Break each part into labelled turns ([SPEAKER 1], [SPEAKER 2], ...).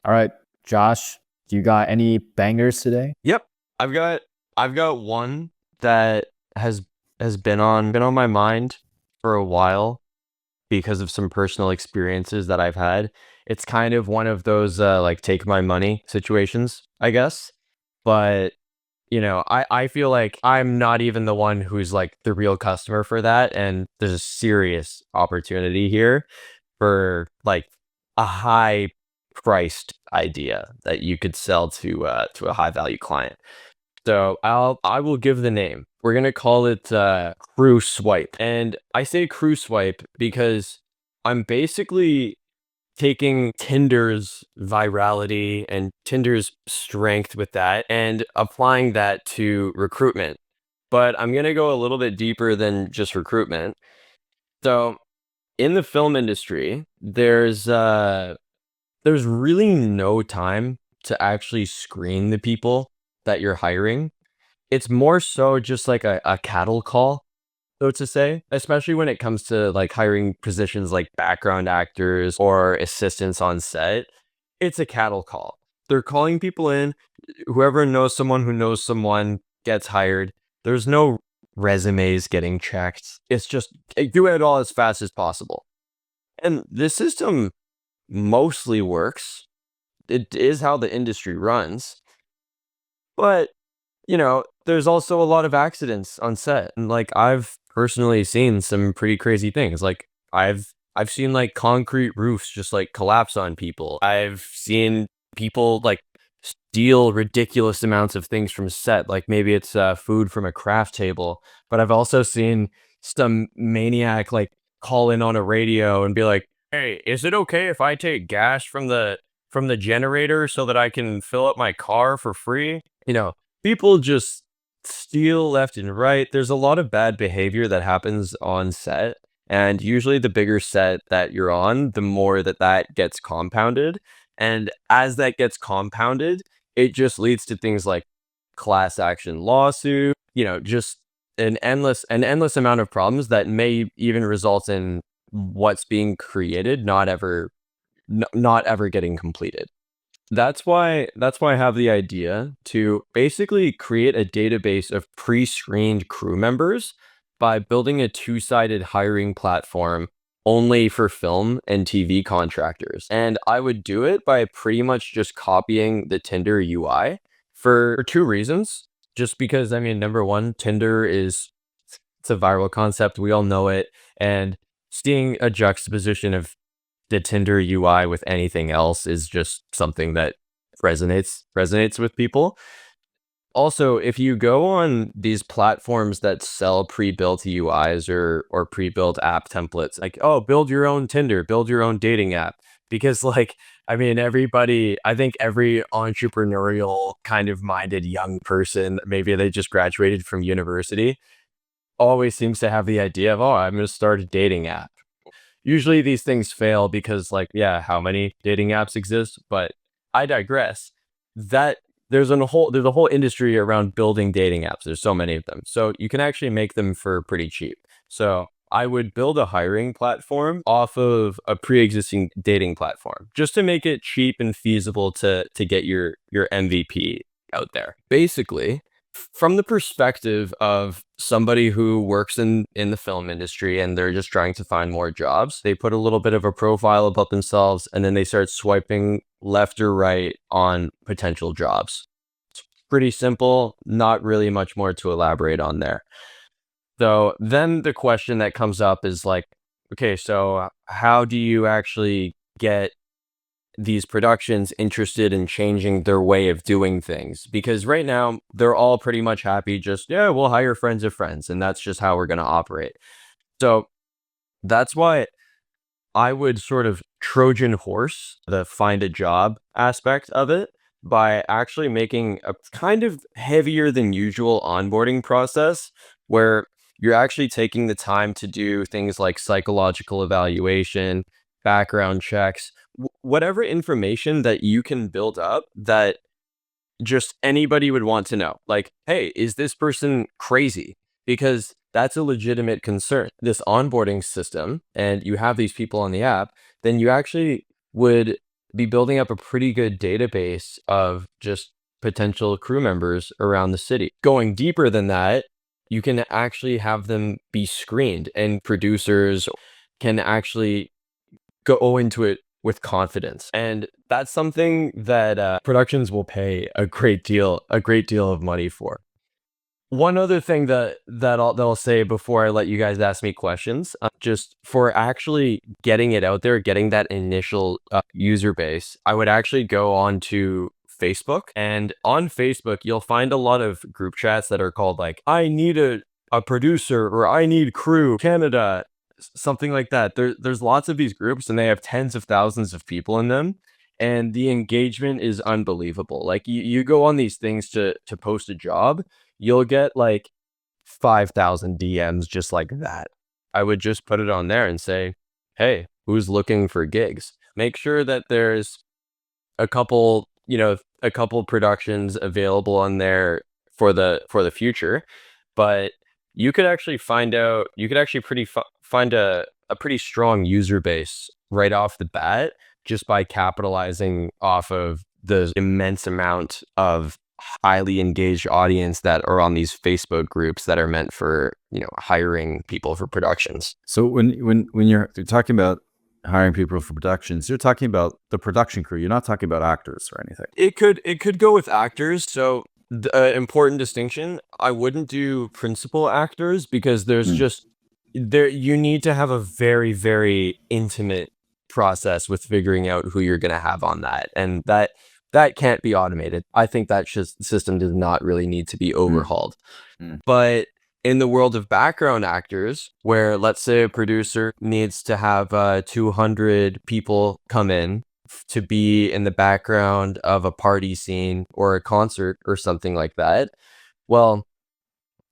[SPEAKER 1] All right, Josh, do you got any bangers today?
[SPEAKER 2] Yep. I've got I've got one that has has been on my mind for a while because of some personal experiences that I've had. It's kind of one of those like take my money situations, I guess. But I feel like I'm not even the one who's like the real customer for that, and there's a serious opportunity here for like a high priced idea that you could sell to a high value client. So I will give the name. We're gonna call it Crew Swipe. And I say Crew Swipe because I'm basically taking Tinder's virality and Tinder's strength with that and applying that to recruitment. But I'm gonna go a little bit deeper than just recruitment. So in the film industry, there's really no time to actually screen the people that you're hiring. It's more so just like a cattle call, so to say, especially when it comes to like hiring positions like background actors or assistants on set. It's a cattle call. They're calling people in. Whoever knows someone who knows someone gets hired. There's no resumes getting checked. It's just do it all as fast as possible. And this system mostly works. It is how the industry runs. But there's also a lot of accidents on set, and like I've personally seen some pretty crazy things. Like I've seen like concrete roofs just like collapse on people. I've seen people like steal ridiculous amounts of things from set, like maybe it's food from a craft table. But I've also seen some maniac like call in on a radio and be like, "Hey, is it okay if I take gas from the generator so that I can fill up my car for free?" People just steal left and right. There's a lot of bad behavior that happens on set. And usually, the bigger set that you're on, the more that gets compounded. And as that gets compounded, it just leads to things like class action lawsuit, just an endless amount of problems that may even result in what's being created not ever getting completed. That's why I have the idea to basically create a database of pre-screened crew members by building a two-sided hiring platform only for film and TV contractors. And I would do it by pretty much just copying the Tinder UI for two reasons. Just because, I mean, number one, Tinder is it's a viral concept. We all know it. And seeing a juxtaposition of the Tinder UI with anything else is just something that resonates with people. Also, if you go on these platforms that sell pre-built UIs or pre-built app templates, like, oh, build your own Tinder, build your own dating app. Because like, I mean, I think every entrepreneurial kind of minded young person, maybe they just graduated from university, always seems to have the idea of, oh, I'm going to start a dating app. Usually these things fail because like, yeah, how many dating apps exist? But I digress. That there's a whole industry around building dating apps. There's so many of them. So you can actually make them for pretty cheap. So I would build a hiring platform off of a pre-existing dating platform just to make it cheap and feasible to get your MVP out there. Basically, from the perspective of somebody who works in the film industry and they're just trying to find more jobs, they put a little bit of a profile about themselves and then they start swiping left or right on potential jobs. It's pretty simple, not really much more to elaborate on there. So then the question that comes up is like, okay, so how do you actually get these productions interested in changing their way of doing things? Because right now they're all pretty much happy, just, yeah, we'll hire friends of friends, and that's just how we're going to operate. So that's why I would sort of Trojan horse the find a job aspect of it by actually making a kind of heavier than usual onboarding process where you're actually taking the time to do things like psychological evaluation, background checks, whatever information that you can build up that just anybody would want to know. Like, hey, is this person crazy? Because that's a legitimate concern. This onboarding system, and you have these people on the app, then you actually would be building up a pretty good database of just potential crew members around the city. Going deeper than that, you can actually have them be screened, and producers can actually go into it with confidence. And that's something that productions will pay a great deal of money for. One other thing they'll say before I let you guys ask me questions, just for actually getting it out there, getting that initial user base, I would actually go on to Facebook. And on Facebook, you'll find a lot of group chats that are called like, I need a producer, or I need crew Canada, something like that. There's lots of these groups, and they have tens of thousands of people in them. And the engagement is unbelievable. Like you go on these things to post a job, you'll get like 5,000 DMs just like that. I would just put it on there and say, hey, who's looking for gigs? Make sure that there's a couple productions available on there for the future. But you could actually find a pretty strong user base right off the bat, just by capitalizing off of the immense amount of highly engaged audience that are on these Facebook groups that are meant for, hiring people for productions.
[SPEAKER 3] So when you're talking about hiring people for productions, you're talking about the production crew. You're not talking about actors or anything.
[SPEAKER 2] It could go with actors. So the important distinction, I wouldn't do principal actors, because there's just you need to have a very, very intimate process with figuring out who you're going to have on that, and that can't be automated. I think that system does not really need to be overhauled. But in the world of background actors, where let's say a producer needs to have 200 people come in to be in the background of a party scene or a concert or something like that, well,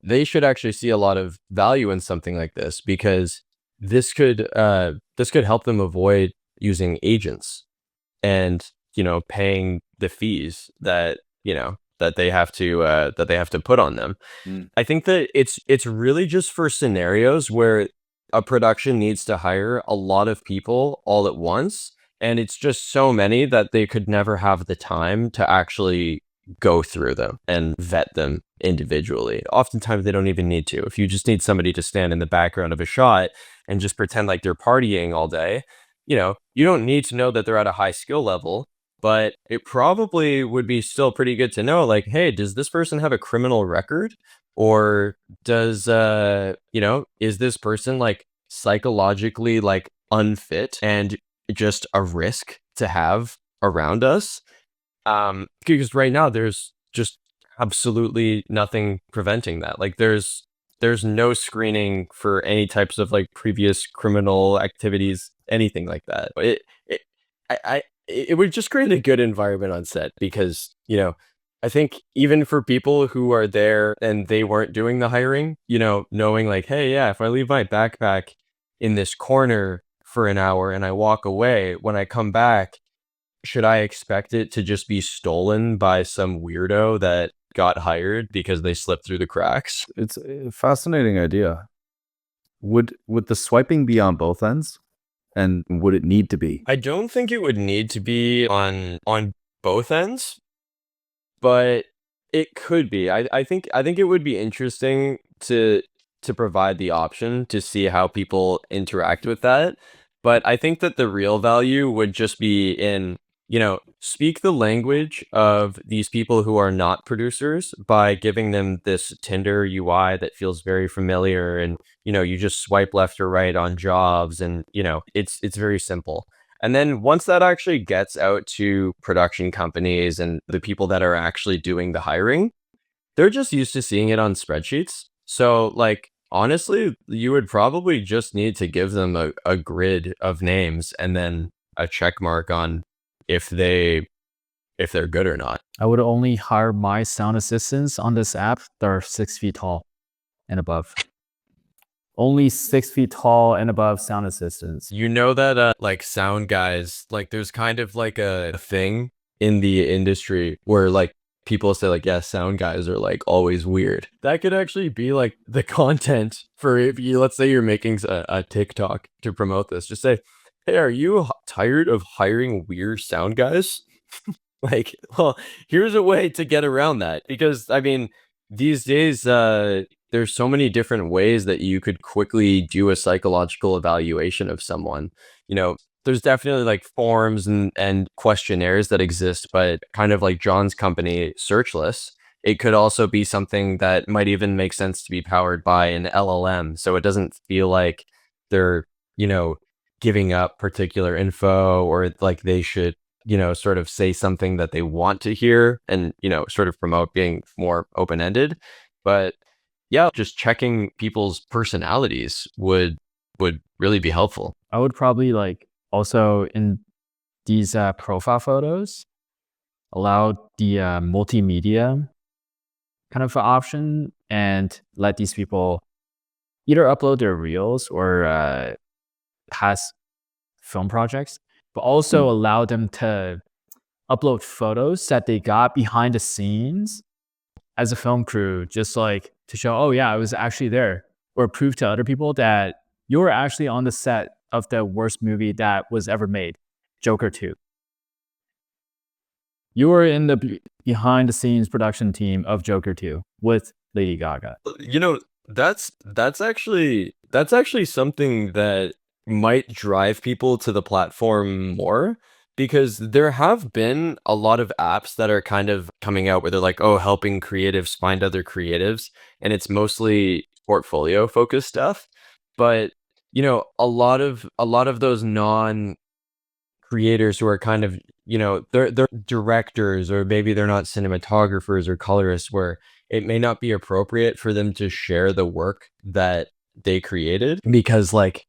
[SPEAKER 2] they should actually see a lot of value in something like this, because this could help them avoid using agents and paying the fees that they have to put on them. I think that it's really just for scenarios where a production needs to hire a lot of people all at once, and it's just so many that they could never have the time to actually go through them and vet them individually. Oftentimes they don't even need to. If you just need somebody to stand in the background of a shot and just pretend like they're partying all day, you don't need to know that they're at a high skill level. But it probably would be still pretty good to know, like, hey, does this person have a criminal record? Or does, is this person like psychologically like unfit and just a risk to have around us? Because right now there's just absolutely nothing preventing that. Like there's no screening for any types of like previous criminal activities, anything like that. It would just create a good environment on set, because, I think even for people who are there and they weren't doing the hiring, knowing like, hey, yeah, if I leave my backpack in this corner for an hour and I walk away, when I come back, should I expect it to just be stolen by some weirdo that got hired because they slipped through the cracks?
[SPEAKER 3] It's a fascinating idea. Would the swiping be on both ends? And would it need to be?
[SPEAKER 2] I don't think it would need to be on both ends, but it could be. I think it would be interesting to provide the option to see how people interact with that. But I think that the real value would just be in, speak the language of these people who are not producers by giving them this Tinder UI that feels very familiar, and you just swipe left or right on jobs, and it's very simple. And then once that actually gets out to production companies and the people that are actually doing the hiring, they're just used to seeing it on spreadsheets. So like honestly, you would probably just need to give them a grid of names and then a check mark on if they're good or not.
[SPEAKER 1] I would only hire my sound assistants on this app that are 6 feet tall and above. Only 6 feet tall and above sound assistants.
[SPEAKER 2] That like sound guys, like there's kind of like a thing in the industry where like people say like, yeah, sound guys are like always weird. That could actually be like the content for, if you, let's say you're making a TikTok to promote this, just say, hey, are you tired of hiring weird sound guys? Like, well, here's a way to get around that because I mean, these days, there's so many different ways that you could quickly do a psychological evaluation of someone. You know, there's definitely like forms and questionnaires that exist, but kind of like John's company, Searchless, it could also be something that might even make sense to be powered by an LLM. So it doesn't feel like they're, you know, giving up particular info or like they should, sort of say something that they want to hear and, sort of promote being more open-ended. But yeah, just checking people's personalities would really be helpful.
[SPEAKER 1] I would probably like also in these profile photos allow the multimedia kind of option and let these people either upload their reels or past film projects, but also allow them to upload photos that they got behind the scenes as a film crew, just like to show, oh yeah, I was actually there, or prove to other people that you were actually on the set of the worst movie that was ever made, Joker 2. You were in the behind the scenes production team of Joker 2 with Lady Gaga.
[SPEAKER 2] That's actually something that might drive people to the platform more because there have been a lot of apps that are kind of coming out where they're like, oh, helping creatives find other creatives, and it's mostly portfolio focused stuff. But a lot of those non creators who are kind of, they're directors or maybe they're not cinematographers or colorists where it may not be appropriate for them to share the work that they created because like,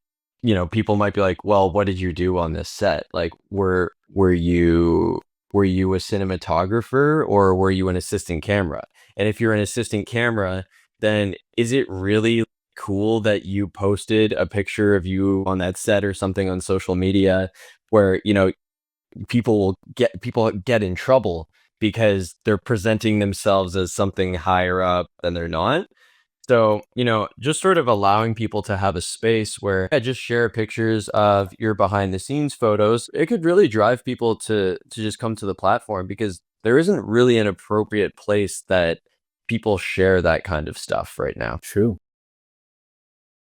[SPEAKER 2] people might be like, well, what did you do on this set? Like, were you a cinematographer or were you an assistant camera? And if you're an assistant camera, then is it really cool that you posted a picture of you on that set or something on social media where people get in trouble because they're presenting themselves as something higher up than they're not? So, just sort of allowing people to have a space where just share pictures of your behind the scenes photos, it could really drive people to just come to the platform because there isn't really an appropriate place that people share that kind of stuff right now.
[SPEAKER 3] True.